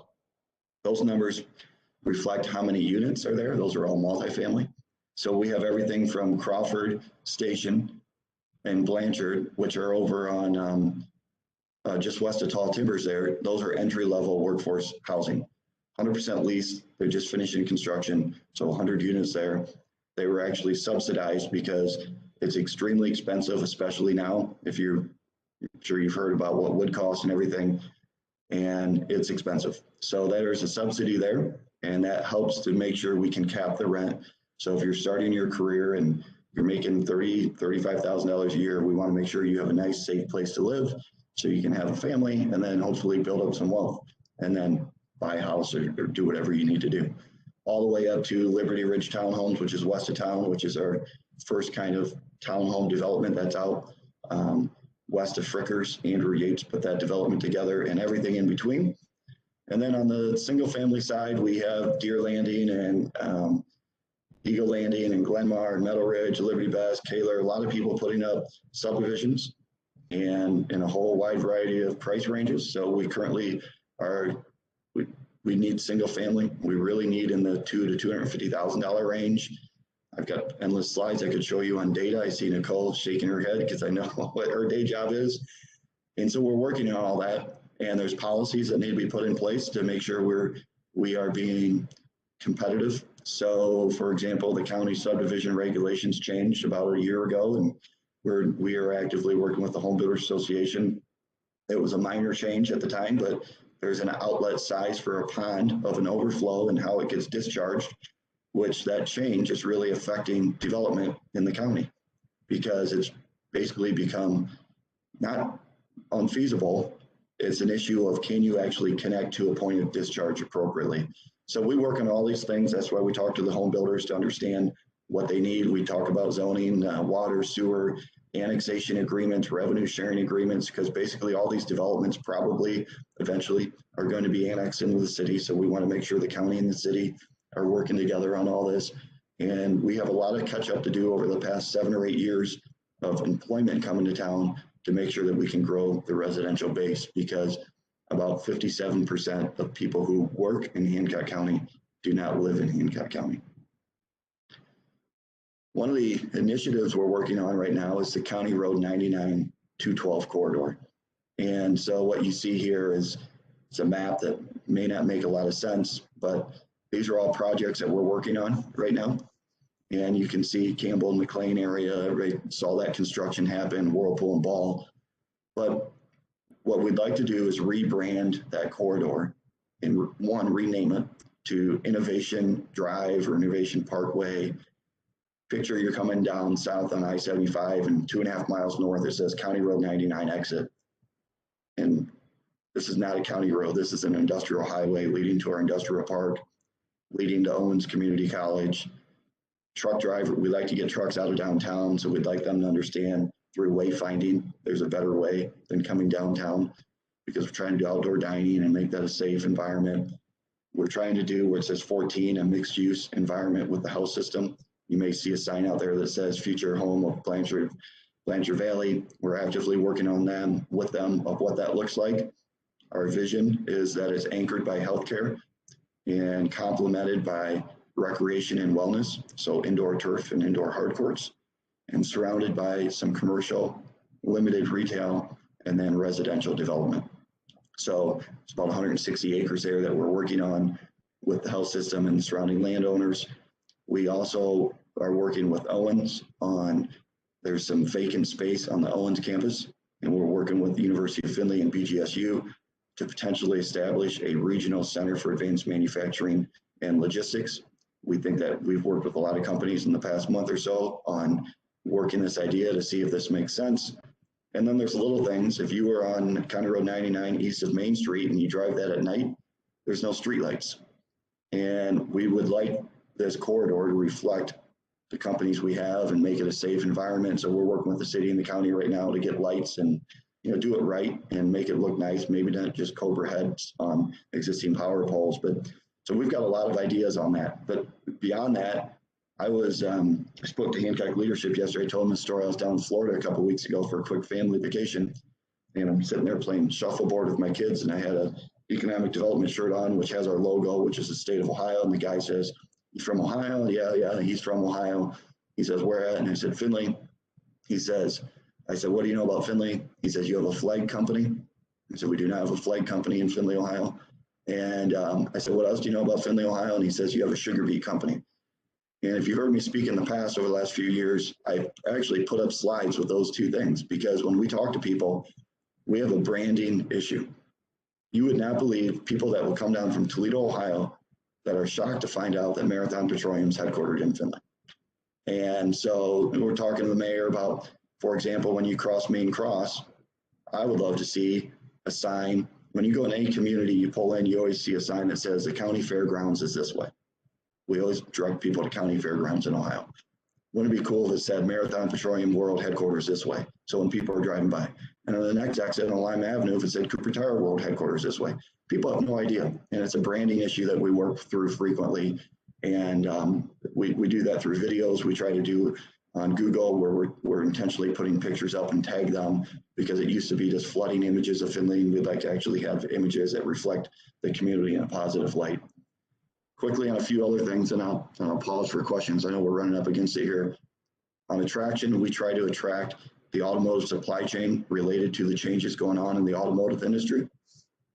Those numbers reflect how many units are there. Those are all multifamily. So we have everything from Crawford Station and Blanchard, which are over on just west of Tall Timbers there. Those are entry-level workforce housing, 100% leased. They're just finishing construction, so 100 units there. They were actually subsidized because it's extremely expensive, especially now. I'm sure you've heard about what wood costs and everything, and it's expensive. So there's a subsidy there, and that helps to make sure we can cap the rent. So if you're starting your career and you're making $30,000, $35,000 a year, we want to make sure you have a nice, safe place to live so you can have a family and then hopefully build up some wealth and then buy a house or do whatever you need to do. All the way up to Liberty Ridge Townhomes, which is west of town, which is our first kind of townhome development that's out west of Frickers. Andrew Yates put that development together and everything in between. And then on the single family side, we have Deer Landing and Eagle Landing and Glenmar and Meadow Ridge, Liberty Best, Kaler, a lot of people putting up subdivisions and in a whole wide variety of price ranges. So we currently we need single family. We really need in the $200,000 to $250,000 range. I've got endless slides I could show you on data. I see Nicole shaking her head because I know what her day job is. And so we're working on all that. And there's policies that need to be put in place to make sure we are being competitive. So for example, the county subdivision regulations changed about a year ago, and we are actively working with the Home Builders Association. It was a minor change at the time, but there's an outlet size for a pond of an overflow and how it gets discharged, which that change is really affecting development in the county because it's basically become not unfeasible. It's an issue of can you actually connect to a point of discharge appropriately. So we work on all these things. That's why we talk to the home builders to understand what they need. We talk about zoning, water, sewer, annexation agreements, revenue sharing agreements, because basically all these developments probably eventually are going to be annexed into the city. So we want to make sure the county and the city are working together on all this. And we have a lot of catch up to do over the past 7 or 8 years of employment coming to town to make sure that we can grow the residential base, because about 57% of people who work in Hancock County do not live in Hancock County. One of the initiatives we're working on right now is the County Road 99 212 corridor. And so what you see here is it's a map that may not make a lot of sense, but these are all projects that we're working on right now. And you can see Campbell and McLean area, right, saw that construction happen, Whirlpool and Ball. But what we'd like to do is rebrand that corridor and rename it to Innovation Drive or Innovation Parkway. Picture you're coming down south on I-75 and 2.5 miles north, it says County Road 99 exit. And this is not a county road. This is an industrial highway leading to our industrial park, leading to Owens Community College. Truck driver, we like to get trucks out of downtown, so we'd like them to understand through wayfinding, there's a better way than coming downtown, because we're trying to do outdoor dining and make that a safe environment. We're trying to do where it says 14, a mixed use environment with the house system. You may see a sign out there that says future home of Blanchard Valley. We're actively working on them with them of what that looks like. Our vision is that it's anchored by healthcare and complemented by recreation and wellness, so indoor turf and indoor hard courts, and surrounded by some commercial, limited retail, and then residential development. So it's about 160 acres there that we're working on with the health system and surrounding landowners. We also are working with Owens on, there's some vacant space on the Owens campus, and we're working with the University of Findlay and BGSU to potentially establish a regional center for advanced manufacturing and logistics. We think that we've worked with a lot of companies in the past month or so on working this idea to see if this makes sense. And then there's little things. If you were on County Road 99 east of Main Street and you drive that at night, there's no streetlights. And we would like this corridor to reflect the companies we have and make it a safe environment. So we're working with the city and the county right now to get lights and, you know, do it right and make it look nice. Maybe not just Cobra heads on existing power poles, but so we've got a lot of ideas on that. But beyond that, I spoke to Hancock leadership yesterday. I told them the story. I was down in Florida a couple of weeks ago for a quick family vacation, and I'm sitting there playing shuffleboard with my kids, and I had a economic development shirt on, which has our logo, which is the state of Ohio. And the guy says, "You from Ohio?" Yeah, he's from Ohio. He says, "Where at?" And I said, "Findlay." I said, "What do you know about Findlay?" He says, "You have a flag company?" I said, "We do not have a flag company in Findlay, Ohio." And I said, "What else do you know about Findlay, Ohio?" And he says, "You have a sugar beet company." And if you heard me speak in the past over the last few years, I actually put up slides with those two things, because when we talk to people, we have a branding issue. You would not believe people that will come down from Toledo, Ohio, that are shocked to find out that Marathon Petroleum is headquartered in Findlay. And so we're talking to the mayor about, for example, when you cross Main Cross, I would love to see a sign. When you go in any community, you pull in, you always see a sign that says the county fairgrounds is this way. We always direct people to county fairgrounds in Ohio. Wouldn't it be cool if it said Marathon Petroleum World Headquarters this way? So when people are driving by, and on the next exit on Lime Avenue, if it said Cooper Tire World Headquarters this way, people have no idea. And it's a branding issue that we work through frequently. And we do that through videos. We try to do on Google, where we're intentionally putting pictures up and tag them, because it used to be just flooding images of Findlay, and we'd like to actually have images that reflect the community in a positive light. Quickly on a few other things, and I'll pause for questions. I know we're running up against it here. On attraction, we try to attract the automotive supply chain related to the changes going on in the automotive industry.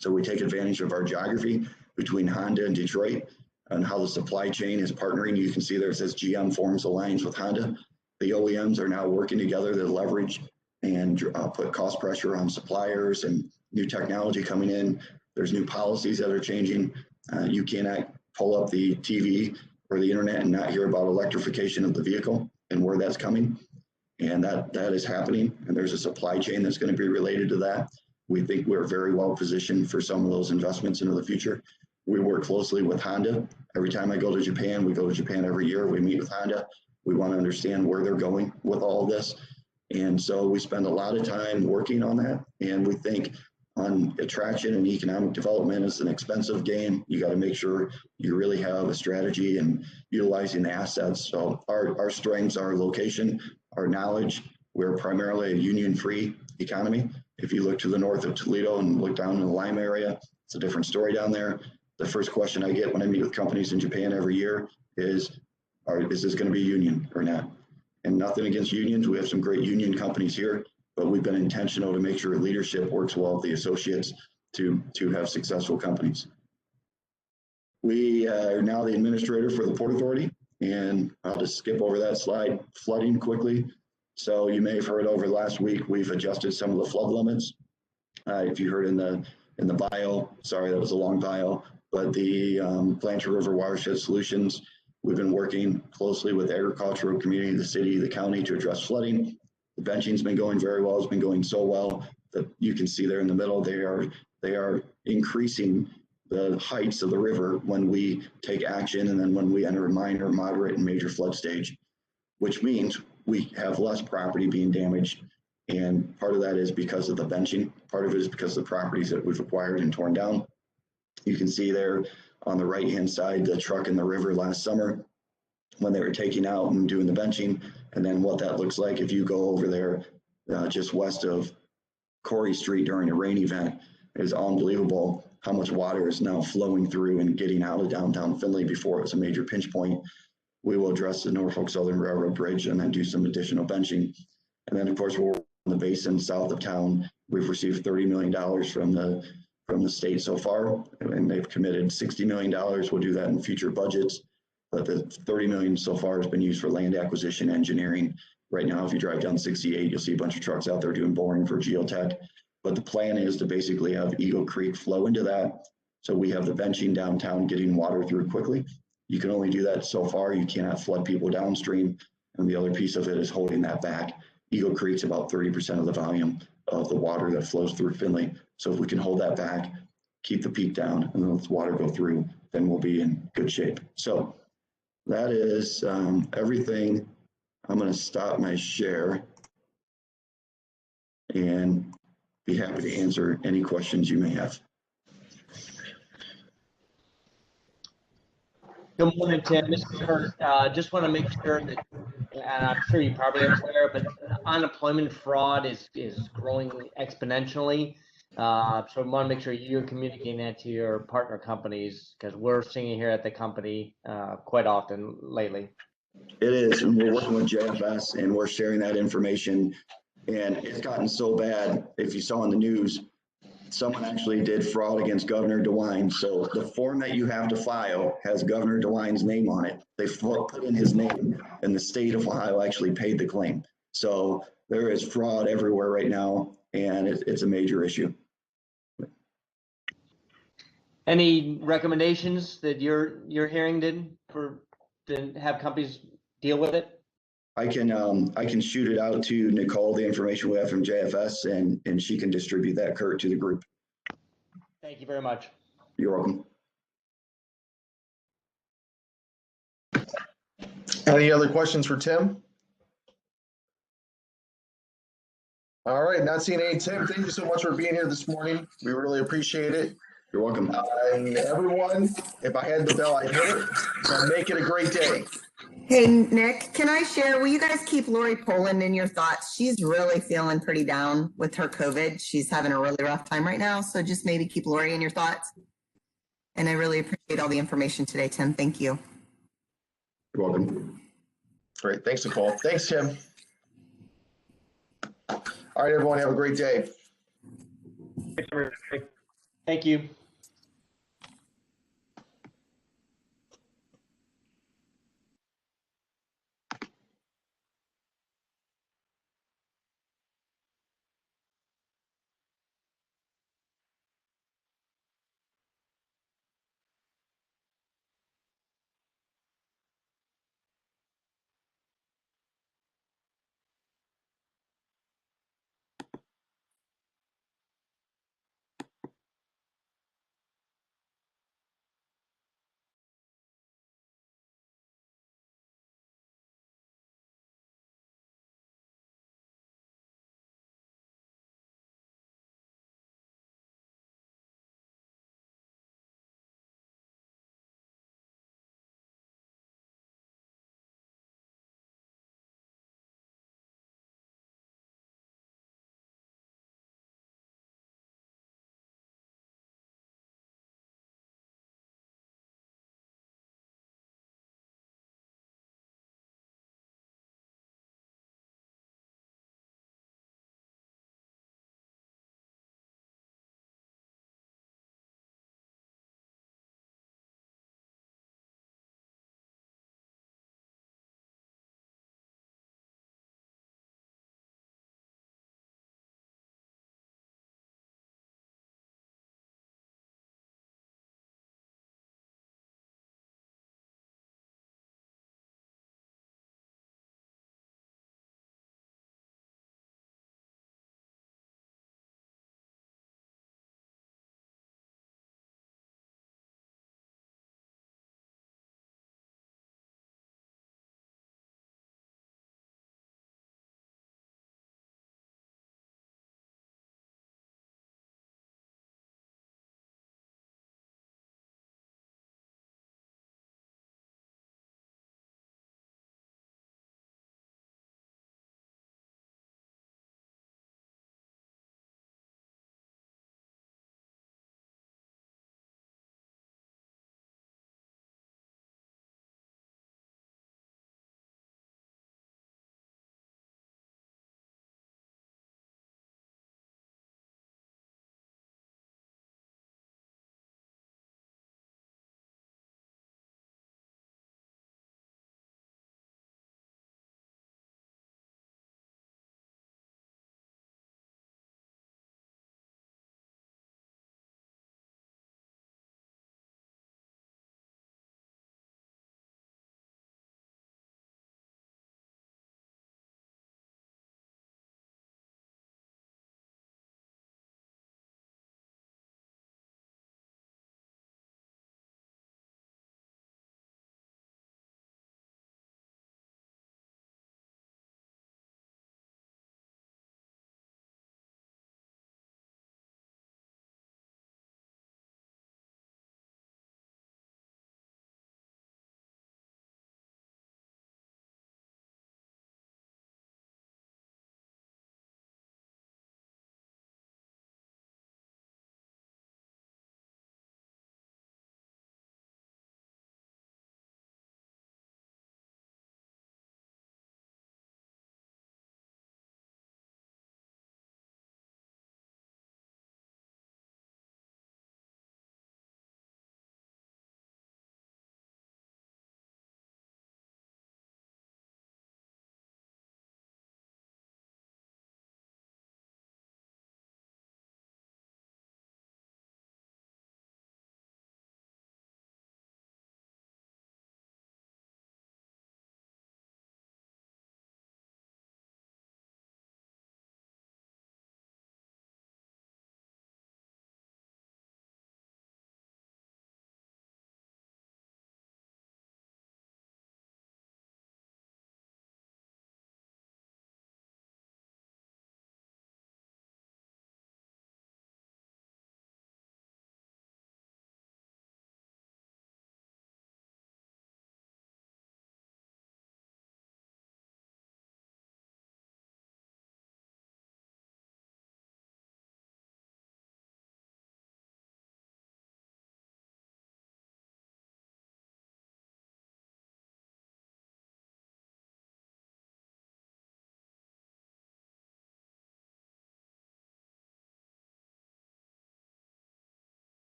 So we take advantage of our geography between Honda and Detroit and how the supply chain is partnering. You can see there it says GM forms alliance with Honda. The OEMs are now working together to leverage and put cost pressure on suppliers and new technology coming in. There's new policies that are changing. You cannot pull up the TV or the internet and not hear about electrification of the vehicle and where that's coming. And that is happening. And there's a supply chain that's going to be related to that. We think we're very well positioned for some of those investments into the future. We work closely with Honda. Every time I go to Japan, we go to Japan every year. We meet with Honda. We want to understand where they're going with all of this. And so we spend a lot of time working on that. And we think on attraction and economic development is an expensive game. You got to make sure you really have a strategy and utilizing the assets. So our strengths are location, our knowledge. We're primarily a union-free economy. If you look to the north of Toledo and look down in the Lima area, it's a different story down there. The first question I get when I meet with companies in Japan every year is this going to be union or not? And nothing against unions. We have some great union companies here, but we've been intentional to make sure leadership works well with the associates to have successful companies. We are now the administrator for the Port Authority, and I'll just skip over that slide. Flooding quickly. So you may have heard over last week, we've adjusted some of the flood limits. If you heard in the bio, sorry, that was a long bio, but the Blanchard River Watershed Solutions, we've been working closely with the agricultural community, the city, the county to address flooding. The benching's been going very well. It's been going so well that you can see there in the middle, they are increasing the heights of the river when we take action and then when we enter a minor, moderate, and major flood stage, which means we have less property being damaged. And part of that is because of the benching. Part of it is because of the properties that we've acquired and torn down. You can see there on the right-hand side, the truck in the river last summer when they were taking out and doing the benching, and then what that looks like if you go over there just west of Corey Street during a rain event. Is unbelievable how much water is now flowing through and getting out of downtown Findlay before it was a major pinch point. We will address the Norfolk Southern Railroad Bridge and then do some additional benching. And then, of course, we're on the basin south of town. We've received $30 million from the state so far, and they've committed $60 million. We'll do that in future budgets. But the $30 million so far has been used for land acquisition engineering. Right now, if you drive down 68, you'll see a bunch of trucks out there doing boring for geotech. But the plan is to basically have Eagle Creek flow into that. So we have the benching downtown getting water through quickly. You can only do that so far. You cannot flood people downstream. And the other piece of it is holding that back. Eagle Creek's about 30% of the volume of the water that flows through Findlay. So if we can hold that back, keep the peak down, and let the water go through, then we'll be in good shape. So that is everything. I'm going to stop my share and be happy to answer any questions you may have. Good morning, Tim. This is Kurt. Just want to make sure that, and I'm sure you probably are aware, but unemployment fraud is growing exponentially. So we want to make sure you're communicating that to your partner companies, because we're seeing it here at the company quite often lately. It is, and we're working with JFS, and we're sharing that information. And it's gotten so bad. If you saw in the news, someone actually did fraud against Governor DeWine. So the form that you have to file has Governor DeWine's name on it. They put in his name, and the state of Ohio actually paid the claim. So there is fraud everywhere right now, and it's a major issue. Any recommendations that you're hearing to have companies deal with it? I can shoot it out to Nicole, the information we have from JFS, and she can distribute that, Kurt, to the group. Thank you very much. You're welcome. Any other questions for Tim? All right, not seeing any. Tim, thank you so much for being here this morning. We really appreciate it. You're welcome. And everyone, if I had the bell, I'd hit it. So make it a great day. Hey, Nick, can I share? Will you guys keep Lori Poland in your thoughts? She's really feeling pretty down with her COVID. She's having a really rough time right now. So just maybe keep Lori in your thoughts. And I really appreciate all the information today, Tim. Thank you. You're welcome. Great. Thanks, Nicole. Thanks, Tim. All right, everyone, have a great day. Thank you.